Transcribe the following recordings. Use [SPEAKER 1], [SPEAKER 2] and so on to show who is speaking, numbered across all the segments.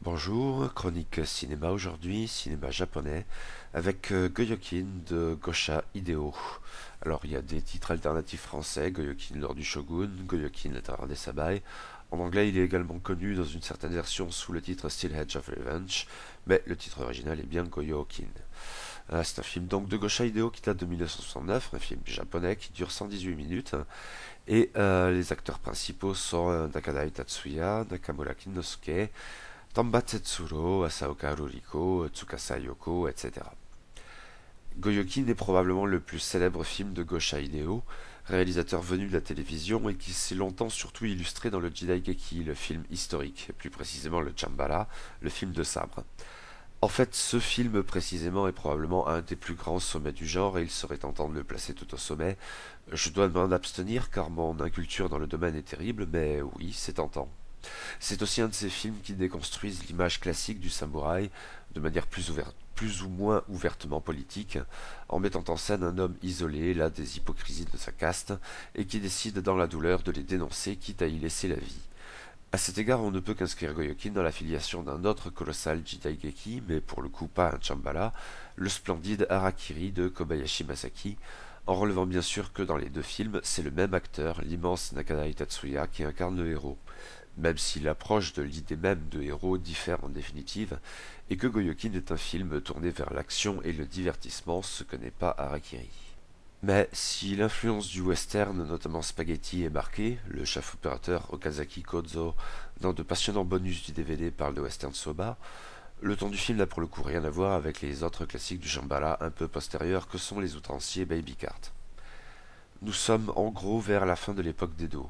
[SPEAKER 1] Bonjour, chronique cinéma aujourd'hui, cinéma japonais, avec Goyokin de Gosha Hideo. Alors il y a des titres alternatifs français, Goyokin lors du Shogun, Goyokin la terreur des Sabai. En anglais, il est également connu dans une certaine version sous le titre Still Edge of Revenge, mais le titre original est bien Goyokin. C'est un film donc de Gosha Hideo qui date de 1969, un film japonais qui dure 118 minutes, et les acteurs principaux sont Nakadai Tatsuya, Nakamura Kinosuke, Tamba Tetsuro, Asaoka Ruriko, Tsukasa Yoko, etc. Goyokin est probablement le plus célèbre film de Gosha Hideo, réalisateur venu de la télévision et qui s'est longtemps surtout illustré dans le Jidaigeki, le film historique, plus précisément le Chambara, le film de sabre. En fait, ce film précisément est probablement un des plus grands sommets du genre et il serait tentant de le placer tout au sommet. Je dois m'en abstenir car mon inculture dans le domaine est terrible, mais oui, c'est tentant. C'est aussi un de ces films qui déconstruisent l'image classique du samouraï de manière plus ou moins ouvertement politique, en mettant en scène un homme isolé, là des hypocrisies de sa caste, et qui décide dans la douleur de les dénoncer, quitte à y laisser la vie. À cet égard, on ne peut qu'inscrire Goyokin dans la filiation d'un autre colossal Jidaigeki, mais pour le coup pas un Chambala, le splendide Harakiri de Kobayashi Masaki, en relevant bien sûr que dans les deux films, c'est le même acteur, l'immense Nakadai Tatsuya, qui incarne le héros, même si l'approche de l'idée même de héros diffère en définitive, et que Goyokin est un film tourné vers l'action et le divertissement, ce que n'est pas Harakiri. Mais si l'influence du western, notamment Spaghetti, est marquée, le chef opérateur Okazaki Kozo, dans de passionnants bonus du DVD, parle de western soba, le ton du film n'a pour le coup rien à voir avec les autres classiques du Shambhala un peu postérieurs que sont les outranciers Baby Cart. Nous sommes en gros vers la fin de l'époque d'Edo.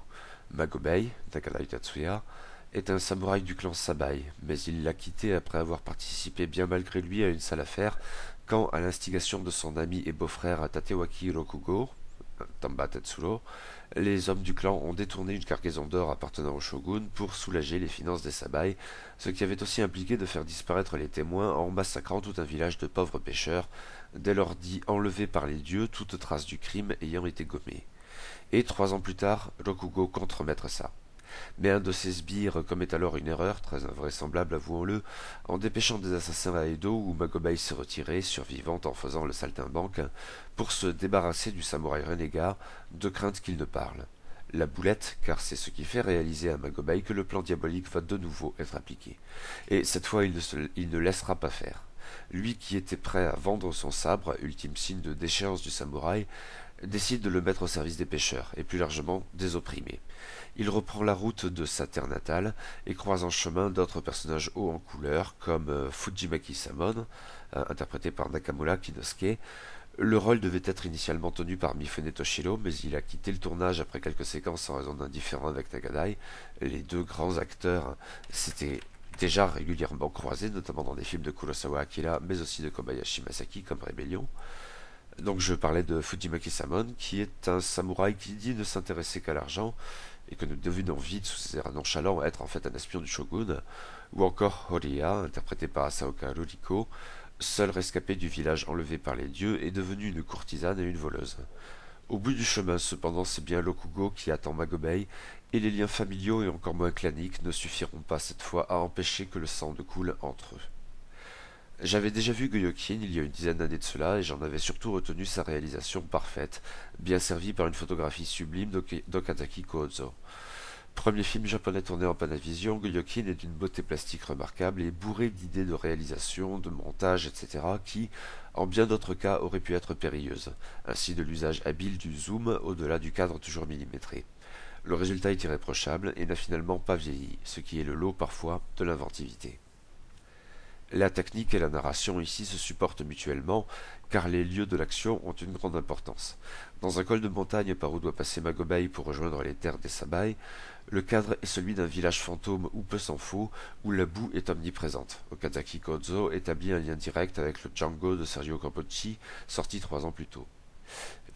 [SPEAKER 1] Magobei, Nakadai Tatsuya, est un samouraï du clan Sabai, mais il l'a quitté après avoir participé bien malgré lui à une sale affaire, quand, à l'instigation de son ami et beau-frère Tatewaki Rokugo, Tamba Tetsuro, les hommes du clan ont détourné une cargaison d'or appartenant au shogun pour soulager les finances des Sabai, ce qui avait aussi impliqué de faire disparaître les témoins en massacrant tout un village de pauvres pêcheurs, dès lors dit enlevés par les dieux, toute trace du crime ayant été gommée. Et 3 ans plus tard, Rokugo compte remettre ça. Mais un de ses sbires commet alors une erreur, très invraisemblable avouons-le, en dépêchant des assassins à Edo où Magobei s'est retiré, survivante en faisant le saltimbanque, pour se débarrasser du samouraï renégat, de crainte qu'il ne parle. La boulette, car c'est ce qui fait réaliser à Magobei que le plan diabolique va de nouveau être appliqué. Et cette fois il ne laissera pas faire. Lui qui était prêt à vendre son sabre, ultime signe de déchéance du samouraï, décide de le mettre au service des pêcheurs, et plus largement des opprimés. Il reprend la route de sa terre natale et croise en chemin d'autres personnages hauts en couleur comme Fujimaki Samon, interprété par Nakamura Kinosuke. Le rôle devait être initialement tenu par Mifune Toshiro, mais il a quitté le tournage après quelques séquences en raison d'un différend avec Nakadai. Les deux grands acteurs s'étaient déjà régulièrement croisés, notamment dans des films de Kurosawa Akira, mais aussi de Kobayashi Masaki comme Rébellion. Donc je parlais de Fujimaki Samon, qui est un samouraï qui dit ne s'intéresser qu'à l'argent, et que nous devinons vite sous ses airs nonchalants être en fait un espion du shogun, ou encore Horiya, interprété par Asaoka Ruriko, seul rescapé du village enlevé par les dieux et devenu une courtisane et une voleuse. Au bout du chemin, cependant, c'est bien Rokugo qui attend Magobei, et les liens familiaux et encore moins claniques ne suffiront pas cette fois à empêcher que le sang ne coule entre eux. J'avais déjà vu Goyokin il y a une dizaine d'années de cela et j'en avais surtout retenu sa réalisation parfaite, bien servie par une photographie sublime d'Okazaki Kozo. Premier film japonais tourné en Panavision, Goyokin est d'une beauté plastique remarquable et bourré d'idées de réalisation, de montage, etc. qui, en bien d'autres cas, auraient pu être périlleuses, ainsi de l'usage habile du zoom au-delà du cadre toujours millimétré. Le résultat est irréprochable et n'a finalement pas vieilli, ce qui est le lot parfois de l'inventivité. La technique et la narration ici se supportent mutuellement, car les lieux de l'action ont une grande importance. Dans un col de montagne par où doit passer Magobei pour rejoindre les terres des Sabai, le cadre est celui d'un village fantôme où peu s'en faut, où la boue est omniprésente. Okazaki Kozo établit un lien direct avec le Django de Sergio Corbucci, sorti 3 ans plus tôt.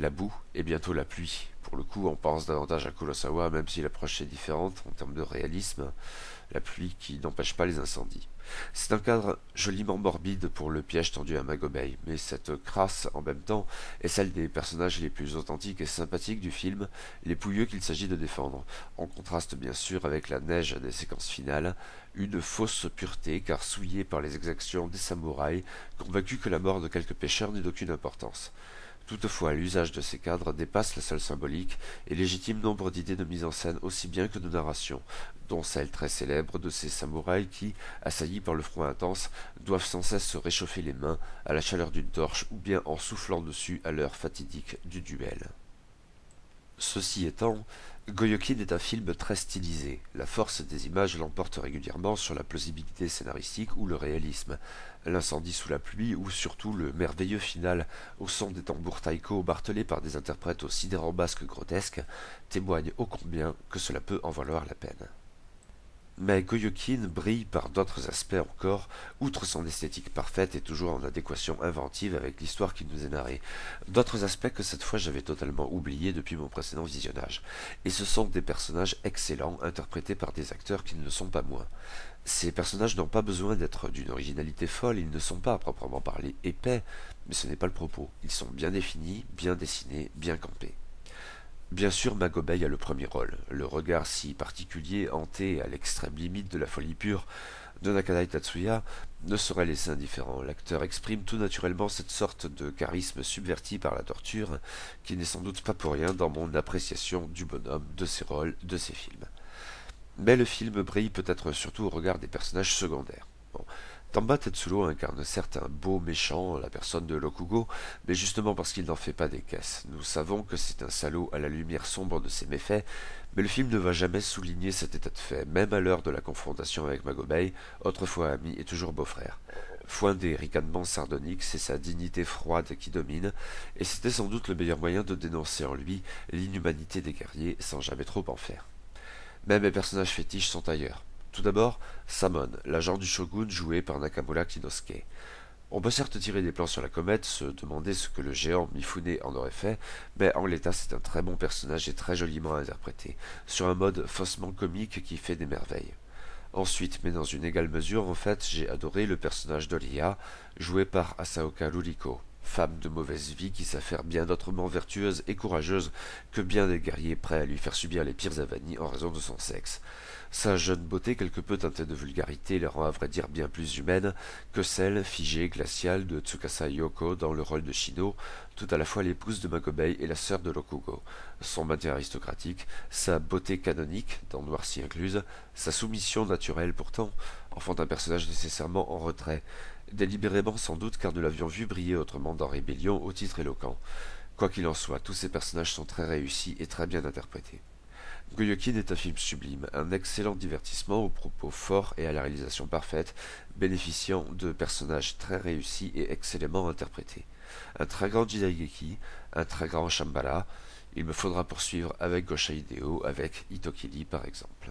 [SPEAKER 1] La boue est bientôt la pluie, pour Pour le coup, on pense davantage à Kurosawa, même si l'approche est différente en termes de réalisme, la pluie qui n'empêche pas les incendies. C'est un cadre joliment morbide pour le piège tendu à Magobei, mais cette crasse en même temps est celle des personnages les plus authentiques et sympathiques du film, les pouilleux qu'il s'agit de défendre, en contraste bien sûr avec la neige des séquences finales, une fausse pureté car souillée par les exactions des samouraïs, convaincus que la mort de quelques pêcheurs n'est d'aucune importance. Toutefois, l'usage de ces cadres dépasse la seule symbolique et légitime nombre d'idées de mise en scène aussi bien que de narration, dont celle très célèbre de ces samouraïs qui, assaillis par le froid intense, doivent sans cesse se réchauffer les mains à la chaleur d'une torche ou bien en soufflant dessus à l'heure fatidique du duel. Ceci étant, Goyokin est un film très stylisé. La force des images l'emporte régulièrement sur la plausibilité scénaristique ou le réalisme. L'incendie sous la pluie ou surtout le merveilleux final au son des tambours taiko martelés par des interprètes aussi dérambasques grotesques témoignent ô combien que cela peut en valoir la peine. Mais Goyokin brille par d'autres aspects encore, outre son esthétique parfaite et toujours en adéquation inventive avec l'histoire qui nous est narrée. D'autres aspects que cette fois j'avais totalement oubliés depuis mon précédent visionnage. Et ce sont des personnages excellents, interprétés par des acteurs qui ne le sont pas moins. Ces personnages n'ont pas besoin d'être d'une originalité folle, ils ne sont pas à proprement parler épais, mais ce n'est pas le propos. Ils sont bien définis, bien dessinés, bien campés. Bien sûr, Magobei a le premier rôle. Le regard si particulier, hanté à l'extrême limite de la folie pure de Nakadai Tatsuya ne saurait laisser indifférent. L'acteur exprime tout naturellement cette sorte de charisme subverti par la torture, qui n'est sans doute pas pour rien dans mon appréciation du bonhomme, de ses rôles, de ses films. Mais le film brille peut-être surtout au regard des personnages secondaires. Bon. Tamba Tetsuro incarne certes un beau méchant, la personne de Rokugo, mais justement parce qu'il n'en fait pas des caisses. Nous savons que c'est un salaud à la lumière sombre de ses méfaits, mais le film ne va jamais souligner cet état de fait, même à l'heure de la confrontation avec Magobei, autrefois ami et toujours beau-frère. Foin des ricanements sardoniques, c'est sa dignité froide qui domine, et c'était sans doute le meilleur moyen de dénoncer en lui l'inhumanité des guerriers sans jamais trop en faire. Mais mes personnages fétiches sont ailleurs. Tout d'abord, Samon, l'agent du shogun joué par Nakamura Kinosuke. On peut certes tirer des plans sur la comète, se demander ce que le géant Mifune en aurait fait, mais en l'état c'est un très bon personnage et très joliment interprété, sur un mode faussement comique qui fait des merveilles. Ensuite, mais dans une égale mesure, en fait, j'ai adoré le personnage d'Olia, joué par Asaoka Ruriko, femme de mauvaise vie qui s'affaire bien autrement vertueuse et courageuse que bien des guerriers prêts à lui faire subir les pires avanies en raison de son sexe. Sa jeune beauté quelque peu teintée de vulgarité la rend à vrai dire bien plus humaine que celle, figée, glaciale de Tsukasa Yoko dans le rôle de Shino, tout à la fois l'épouse de Magobei et la sœur de Rokugo. Son maintien aristocratique, sa beauté canonique, dans Noircie incluse, sa soumission naturelle pourtant, en font un personnage nécessairement en retrait, délibérément sans doute car nous l'avions vu briller autrement dans Rébellion au titre éloquent. Quoi qu'il en soit, tous ces personnages sont très réussis et très bien interprétés. Goyokin est un film sublime, un excellent divertissement aux propos forts et à la réalisation parfaite, bénéficiant de personnages très réussis et excellemment interprétés. Un très grand Jidaigeki, un très grand Shambhala, il me faudra poursuivre avec Gosha Hideo, avec Itokili par exemple.